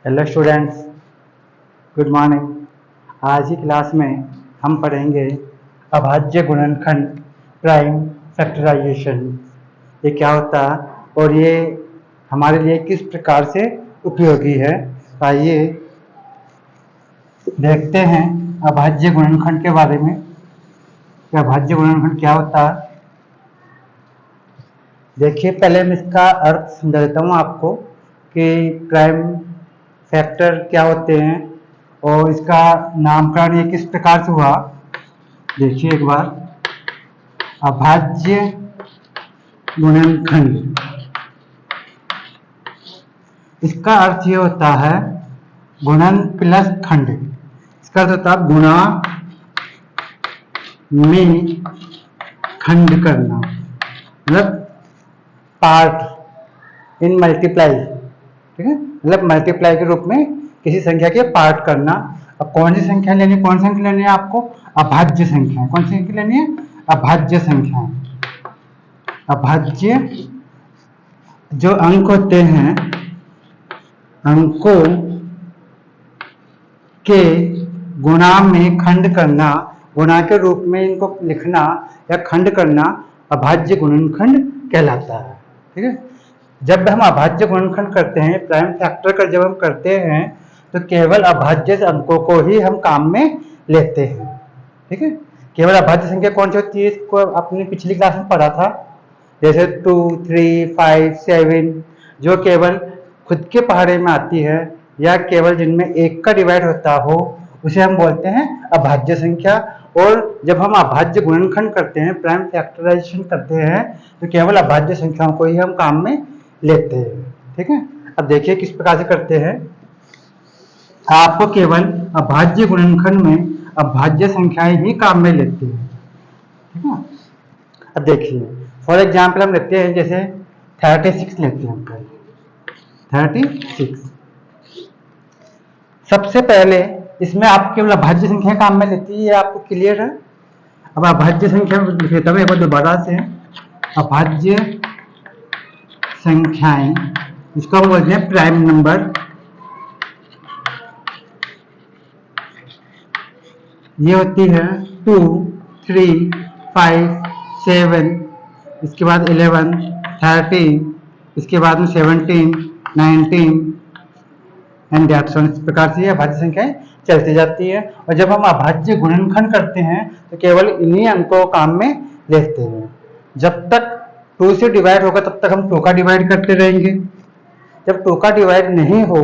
Hello students, good morning. आज की class में हम पढ़ेंगे अभाज्य गुणनखंड प्राइम फैक्टराइजेशन। ये क्या होता है और ये हमारे लिए किस प्रकार से उपयोगी है। आइए देखते हैं अभाज्य गुणनखंड के बारे में कि अभाज्य गुणनखंड क्या होता है। देखिए, पहले मैं इसका अर्थ समझा देता हूँ आपको कि प्राइम फैक्टर क्या होते हैं और इसका नामकरण ये किस प्रकार से हुआ। देखिए एक बार, अभाज्य गुणनखंड, इसका अर्थ ये होता है गुणन प्लस खंड। इसका अर्थ होता है गुणा में खंड करना, मतलब पार्ट इन मल्टीप्लाई। ठीक है, मतलब मल्टीप्लाई के रूप में किसी संख्या के पार्ट करना। अब कौन सी संख्या लेनी है, कौन सी संख्या लेनी है आपको? अभाज्य संख्या। कौन सी संख्या लेनी है? अभाज्य संख्या। अभाज्य जो अंक होते हैं, अंकों के गुणा में खंड करना, गुणा के रूप में इनको लिखना या खंड करना अभाज्य गुणनखंड कहलाता है। ठीक है, जब हम अभाज्य गुणनखंड करते हैं, प्राइम फैक्टर का जब हम करते हैं तो केवल अभाज्य अंकों को ही हम काम में लेते हैं। ठीक है, केवल अभाज्य संख्या कौन सी होती है, इसको आपने पिछली क्लास में पढ़ा था, जैसे 2, 3, 5, 7, जो केवल खुद के पहाड़े में आती है या केवल जिनमें एक का डिवाइड होता हो, उसे हम बोलते हैं अभाज्य संख्या। और जब हम अभाज्य गुणनखंड करते हैं, प्राइम फैक्टराइजेशन करते हैं, तो केवल अभाज्य संख्याओं को ही हम काम में लेते हैं। ठीक है, अब देखिए किस प्रकार से करते हैं। आपको केवल अभाज्य गुणनखंड में अभाज्य संख्याएं ही काम में लेती हैं। ठीक है, अब देखिए फॉर एग्जाम्पल हम लेते हैं, जैसे 36 लेते हैं। 36 सबसे पहले इसमें आप केवल अभाज्य संख्या काम में लेती है, ये आपको क्लियर है। अब अभाज्य संख्या लिख लेता हूं एक बार दोबारा से। अभाज्य संख्याएं, इसको हम बोलते हैं प्राइम नंबर। ये होती है 2, 3, 5, 7, इसके बाद 11, 13, इसके बाद में 17, 19 एंड दैट्स ऑल। इस प्रकार से अभाज्य संख्याएं चलती जाती है। और जब हम अभाज्य गुणनखंड करते हैं तो केवल इन्हीं अंकों को काम में लेते हैं। जब तक 2 से डिवाइड होगा तब तक हम 2 का डिवाइड करते रहेंगे। जब 2 का डिवाइड नहीं हो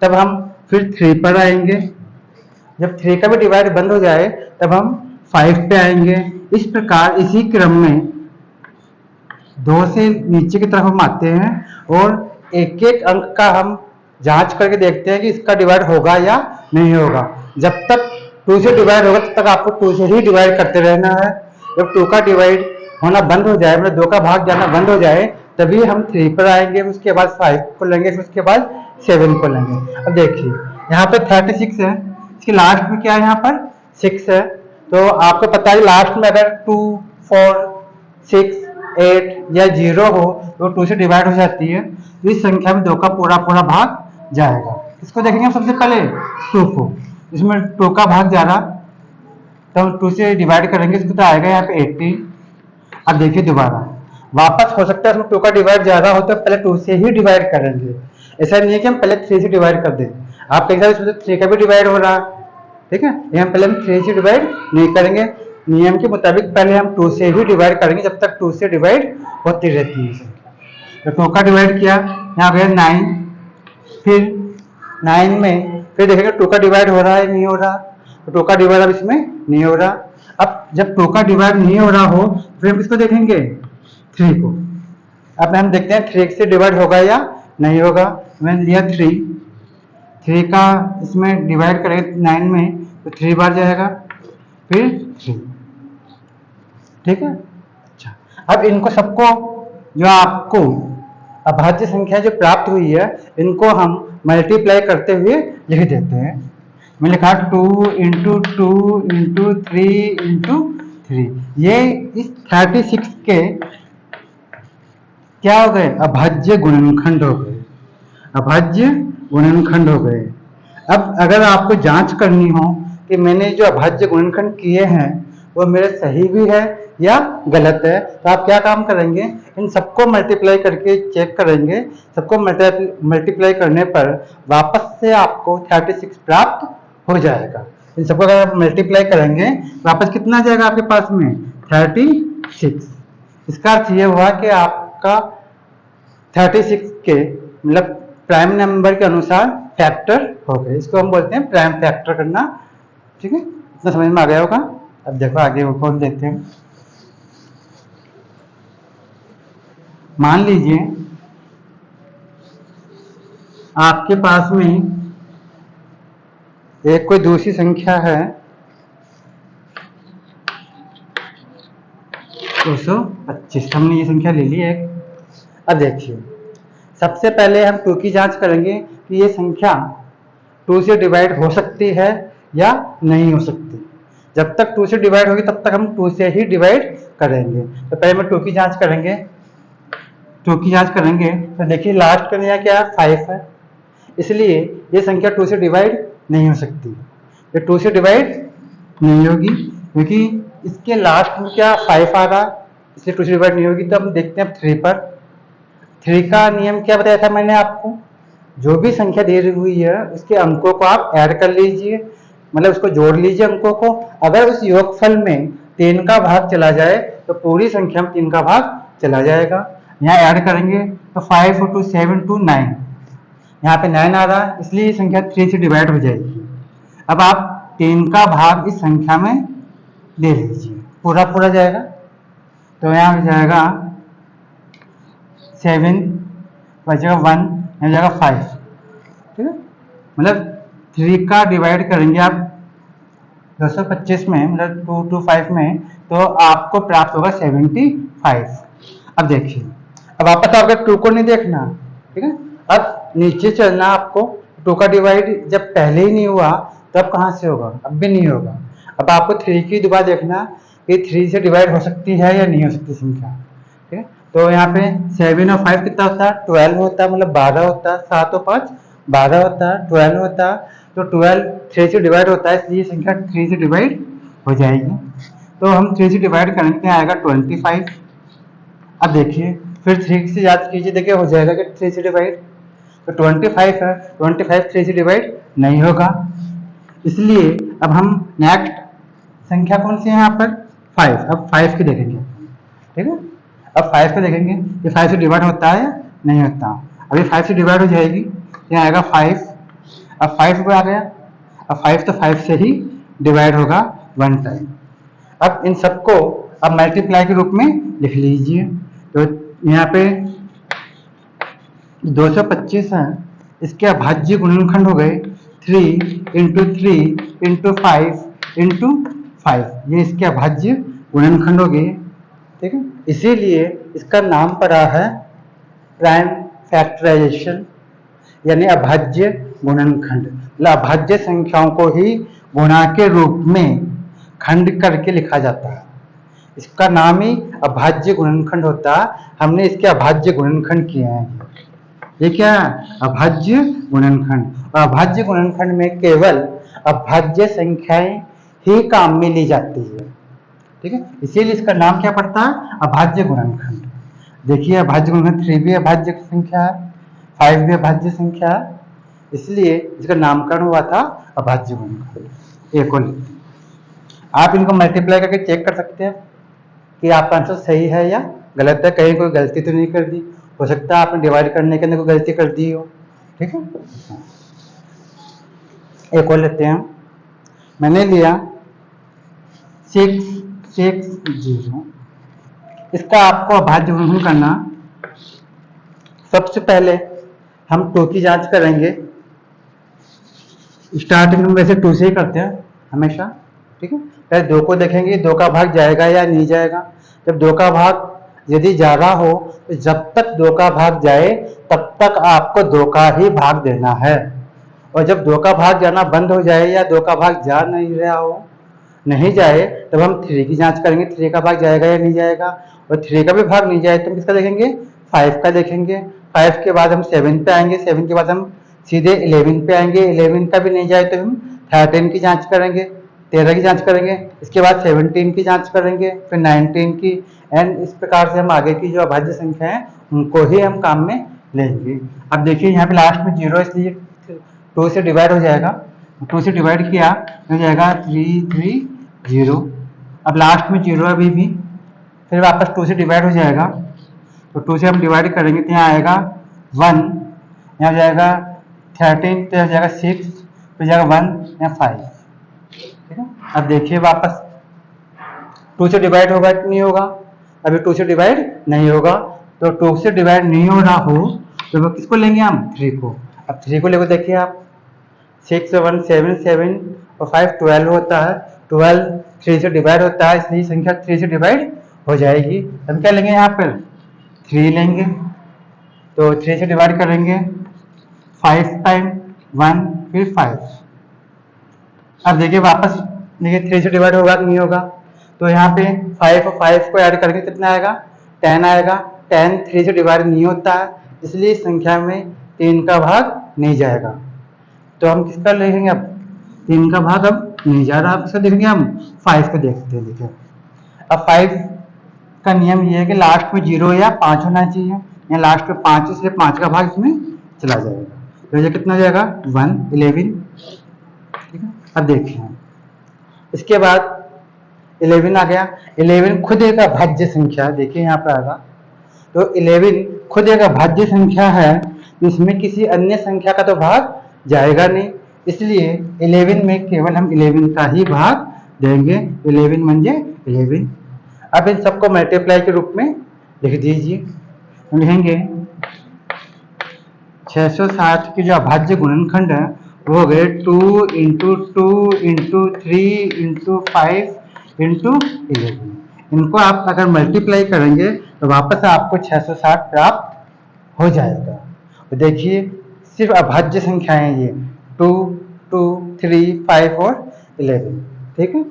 तब हम फिर 3 पर आएंगे। जब 3 का भी डिवाइड बंद हो जाए तब हम 5 पे आएंगे। इस प्रकार इसी क्रम में 2 से नीचे की तरफ हम आते हैं और एक एक अंक का हम जांच करके देखते हैं कि इसका डिवाइड होगा या नहीं होगा। जब तक 2 से डिवाइड होगा तब तक आपको 2 से ही डिवाइड करते रहना है। जब 2 का डिवाइड होना बंद हो जाए, मतलब 2 का भाग जाना बंद हो जाए, तभी हम 3 पर आएंगे, उसके बाद 5 को लेंगे, फिर उसके बाद 7 को लेंगे। अब देखिए यहाँ पे 36 है, इसके लास्ट में क्या है, यहाँ पर 6 है। तो आपको पता है लास्ट में अगर 2, 4, 6, 8 या 0 हो तो 2 से डिवाइड हो जाती है। तो इस संख्या में 2 का पूरा पूरा भाग जाएगा। इसको देखेंगे हम सबसे पहले 2 को, इसमें 2 का भाग जा रहा, तो हम 2 से डिवाइड करेंगे, इसको तो आएगा यहाँ पे 18। अब देखिए दोबारा वापस हो सकता है इसमें 2 का डिवाइड ज्यादा हो तो पहले 2 से ही डिवाइड करेंगे। ऐसा नहीं है कि हम पहले 3 से डिवाइड कर दें। आप कहेंगे इसमें 3 का भी डिवाइड हो रहा, ठीक है, ये हम पहले 3 से डिवाइड नहीं करेंगे। नियम के मुताबिक पहले हम 2 से ही डिवाइड करेंगे जब तक 2 से डिवाइड होती रहती है। तो 2 का डिवाइड किया, यहाँ पे 9, फिर 9 में फिर देखेंगे 2 का डिवाइड हो रहा है नहीं हो रहा, तो 2 का डिवाइड अब इसमें नहीं हो रहा। अब जब 2 का डिवाइड नहीं हो रहा हो फिर हम किसको देखेंगे, 3 को। अब हम देखते हैं 3 से डिवाइड होगा या नहीं होगा। मैंने लिया 3 का इसमें डिवाइड करेंगे 9 में तो 3 बार जाएगा, फिर 3। ठीक है, अच्छा। अब इनको सबको, जो आपको अभाज्य संख्या जो प्राप्त हुई है, इनको हम मल्टीप्लाई करते हुए लिख देते हैं। मैं लिखा 2 × 2 × 3 × 3। ये इस 36 के क्या हो गए, अभाज्य गुणनखंड हो गए। अभाज्य गुणनखंड हो गए। अब अगर आपको जांच करनी हो कि मैंने जो अभाज्य गुणनखंड किए हैं वो मेरे सही भी है या गलत है, तो आप क्या काम करेंगे, इन सबको मल्टीप्लाई करके चेक करेंगे। सबको मल्टीप्लाई करने पर वापस से आपको 36 प्राप्त हो जाएगा। इन सबको अगर आप मल्टीप्लाई करेंगे वापस कितना आ जाएगा आपके पास में, 36। इसका अर्थ ये हुआ कि आपका 36 के मतलब प्राइम नंबर के अनुसार फैक्टर हो गए। इसको हम बोलते हैं प्राइम फैक्टर करना। ठीक है, इतना समझ में आ गया होगा। अब देखो आगे वो कौन देखते हैं। मान लीजिए आपके पास में एक कोई दूसरी संख्या है 225, हमने ये संख्या ले ली एक। अब देखिए सबसे पहले हम 2 की जांच करेंगे कि ये संख्या 2 से डिवाइड हो सकती है या नहीं हो सकती। जब तक 2 से डिवाइड होगी तब तक हम 2 से ही डिवाइड करेंगे। तो पहले हम 2 की जांच करेंगे। 2 की जांच करेंगे तो देखिए लास्ट का क्या है, 5 है, इसलिए ये संख्या 2 से डिवाइड नहीं हो सकती। ये 2 से डिवाइड नहीं होगी क्योंकि इसके लास्ट में क्या 5 आ रहा, इसलिए 2 से डिवाइड नहीं होगी। तो हम देखते हैं 3 पर। 3 का नियम क्या बताया था मैंने आपको, जो भी संख्या दे रही हुई है उसके अंकों को आप ऐड कर लीजिए, मतलब उसको जोड़ लीजिए अंकों को। अगर उस योगफल में 3 का भाग चला जाए तो पूरी संख्या में 3 का भाग चला जाएगा। यहाँ ऐड करेंगे तो 5 और 2 7 2 9, यहाँ पे 9 आ रहा है, इसलिए ये संख्या 3 से डिवाइड हो जाएगी। अब आप 3 का भाग इस संख्या में ले लीजिए, पूरा पूरा जाएगा। तो यहाँ हो जाएगा 7 बचेगा 1, यहाँ जाएगा 5। ठीक है, मतलब 3 का डिवाइड करेंगे आप 225 में, मतलब 2 to 5 में, तो आपको प्राप्त होगा 75। अब देखिए, अब वापस आपको 2 को नहीं देखना, ठीक है, अब नीचे चलना आपको। 2 का डिवाइड जब पहले ही नहीं हुआ तब कहाँ से होगा, अब भी नहीं होगा। अब आपको 3 की दोबारा देखना कि 3 से डिवाइड हो सकती है या नहीं हो सकती संख्या। ठीक है, तो यहाँ पे 7 और 5 कितना होता है, 12 होता है, मतलब 12 होता है। 7 और 5 12 होता है, 12 होता है। तो 12 3 से डिवाइड होता है, इसलिए संख्या 3 से डिवाइड हो जाएगी। तो हम 3 से डिवाइड करेंगे, आएगा 25। अब देखिए फिर 3 से याद कीजिए, देखिए हो जाएगा कि 3 से डिवाइड, तो 25 है, 25 3 से डिवाइड नहीं होगा। इसलिए अब हम नेक्स्ट संख्या कौन सी है यहाँ पर, 5। अब 5 की देखेंगे। ठीक है, अब 5 को देखेंगे ये 5 से डिवाइड होता है या नहीं होता। अभी 5 से डिवाइड हो जाएगी, यहाँ आएगा 5। अब 5 पे आ गया, अब 5 तो 5 से ही डिवाइड होगा 1 टाइम। अब इन सबको अब मल्टीप्लाई के रूप में लिख लीजिए। तो यहाँ पे 225 है, इसके अभाज्य गुणनखंड हो गए 3 × 3 × 5 × 5, ये इसके अभाज्य गुणनखंड हो गए। ठीक है, इसीलिए इसका नाम पड़ा है प्राइम फैक्टराइजेशन, यानी अभाज्य गुणनखंड। मतलब अभाज्य संख्याओं को ही गुणा के रूप में खंड करके लिखा जाता है, इसका नाम ही अभाज्य गुणनखंड होता है। हमने इसके अभाज्य गुणनखंड किए हैं। ये क्या है, अभाज्य गुणनखंड। और अभाज्य गुणनखंड में केवल अभाज्य संख्याएं ही काम में ली जाती है। ठीक है, इसीलिए इसका नाम क्या पड़ता है, अभाज्य गुणनखंड। देखिए अभाज्य गुणनखंड 3 भी अभाज्य संख्या है, 5 भी अभाज्य संख्या है, इसलिए इसका नामकरण हुआ था अभाज्य गुणनखंड। एक और लिखते हैं, आप इनको मल्टीप्लाई करके चेक कर सकते हैं कि आपका आंसर सही है या गलत है, कहीं कोई गलती तो नहीं कर दी। हो सकता है आपने डिवाइड करने के अंदर कोई गलती कर दी हो। ठीक है, एक और लेते हैं। मैंने लिया 6 6 0, इसका आपको अभाज्य गुणनखंड करना। सबसे पहले हम 2 की जांच करेंगे। स्टार्टिंग में वैसे 2 से ही करते हैं हमेशा। ठीक है, पहले 2 को देखेंगे 2 का भाग जाएगा या नहीं जाएगा। जब 2 का भाग यदि जा रहा हो तो जब तक 2 का भाग जाए तब तक आपको 2 का ही भाग देना है, और जब 2 का भाग जाना बंद हो जाए या 2 का भाग जा नहीं रहा हो, नहीं जाए, तब हम 3 की जांच करेंगे, 3 का भाग जाएगा या नहीं जाएगा। और 3 का भी भाग नहीं जाए तो हम किसका देखेंगे, 5 का देखेंगे। 5 के बाद हम 7 पे आएंगे, 7 के बाद हम सीधे 11 पे आएंगे। 11 का भी नहीं जाए तो हम 13 की जांच करेंगे, 13 की जांच करेंगे, इसके बाद 17 की जांच करेंगे, फिर 19 की, एंड इस प्रकार से हम आगे की जो अभाज्य संख्या है उनको ही हम काम में लेंगे। अब देखिए यहाँ पे लास्ट में 0 इसलिए 2 से डिवाइड हो जाएगा, 2 से डिवाइड किया हो जाएगा 330। अब लास्ट में 0 अभी भी, फिर वापस 2 से डिवाइड हो जाएगा, तो 2 से हम डिवाइड करेंगे तो यहाँ आएगा 1, यहाँ जाएगा 13, तो यहाँ जाएगा 6, तो जाएगा 1, यहाँ 5। ठीक है, अब देखिए वापस 2 से डिवाइड होगा कि नहीं होगा? अभी 2 से डिवाइड नहीं होगा, तो 2 से डिवाइड नहीं हो रहा हो तो वो किसको लेंगे हम? 3 को। अब 3 को लेकर देखिए आप, 6 1 7 7 और 5 12 होता है, 12 3 से डिवाइड होता है, इसलिए संख्या 3 से डिवाइड हो जाएगी। हम क्या लेंगे यहाँ पर? 3 लेंगे, तो 3 से डिवाइड करेंगे 5 टाइम 1 फिर 5। अब देखिए वापस देखिए 3 से डिवाइड होगा कि नहीं होगा? तो यहाँ पे 5 और 5 को ऐड करके कितना आएगा? 10 आएगा। 10 3 से डिवाइड नहीं होता है, इसलिए संख्या में 3 का भाग नहीं जाएगा। तो हम किसका लिखेंगे अब? 3 का भाग अब नहीं जा रहा, आप किसका देखेंगे? हम 5 को देखते हैं। देखिए अब 5 का नियम ये है कि लास्ट में 0 या 5 होना चाहिए, या लास्ट में 5 इसलिए 5 का भाग इसमें चला जाएगा, तो ये कितना हो जाएगा? 1 11। ठीक है, अब देखिए इसके बाद 11 आ गया। 11 खुद एक अभाज्य संख्या, देखिए यहाँ पर आएगा, तो 11 खुद एक अभाज्य संख्या है, इसमें किसी अन्य संख्या का तो भाग जाएगा नहीं, इसलिए 11 में केवल हम 11 का ही भाग देंगे। 11 म्हणजे 11। अब इन सबको मल्टीप्लाई के रूप में लिख दीजिए। हम लिखेंगे 660 की जो अभाज्य गुणनखंड है वो हो गए 2 इंटू 2 इंटू 3 इंटू 5 इंटू 11। इनको आप अगर मल्टीप्लाई करेंगे तो वापस आपको 660 प्राप्त हो जाएगा। तो देखिए सिर्फ अभाज्य संख्याएं ये 2 2 3 5 और 11। ठीक है,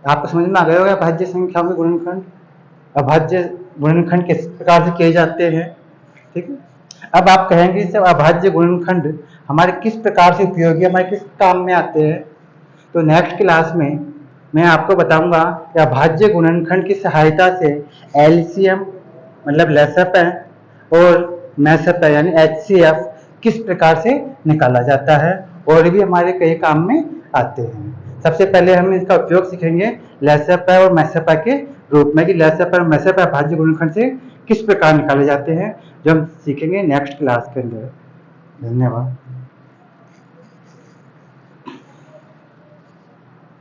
आपको समझ में आ गया होगा अभाज्य संख्याओं के गुणनखंड, अभाज्य गुणनखंड किस प्रकार से किए जाते हैं। ठीक है, अब आप कहेंगे सब अभाज्य गुणनखंड हमारे किस प्रकार से उपयोगी, हमारे किस काम में आते हैं। तो नेक्स्ट क्लास में मैं आपको बताऊंगा कि अभाज्य गुणनखंड की सहायता से एलसीएम मतलब लसअप और मैसअप यानी एचसीएफ किस प्रकार से निकाला जाता है, और भी हमारे कई काम में आते हैं। सबसे पहले हम इसका उपयोग सीखेंगे लसअप और मैसअप के रूप में, कि लसअप और मैसअप अभाज्य गुणनखंड से किस प्रकार निकाले जाते हैं, जो हम सीखेंगे नेक्स्ट क्लास के अंदर। धन्यवाद।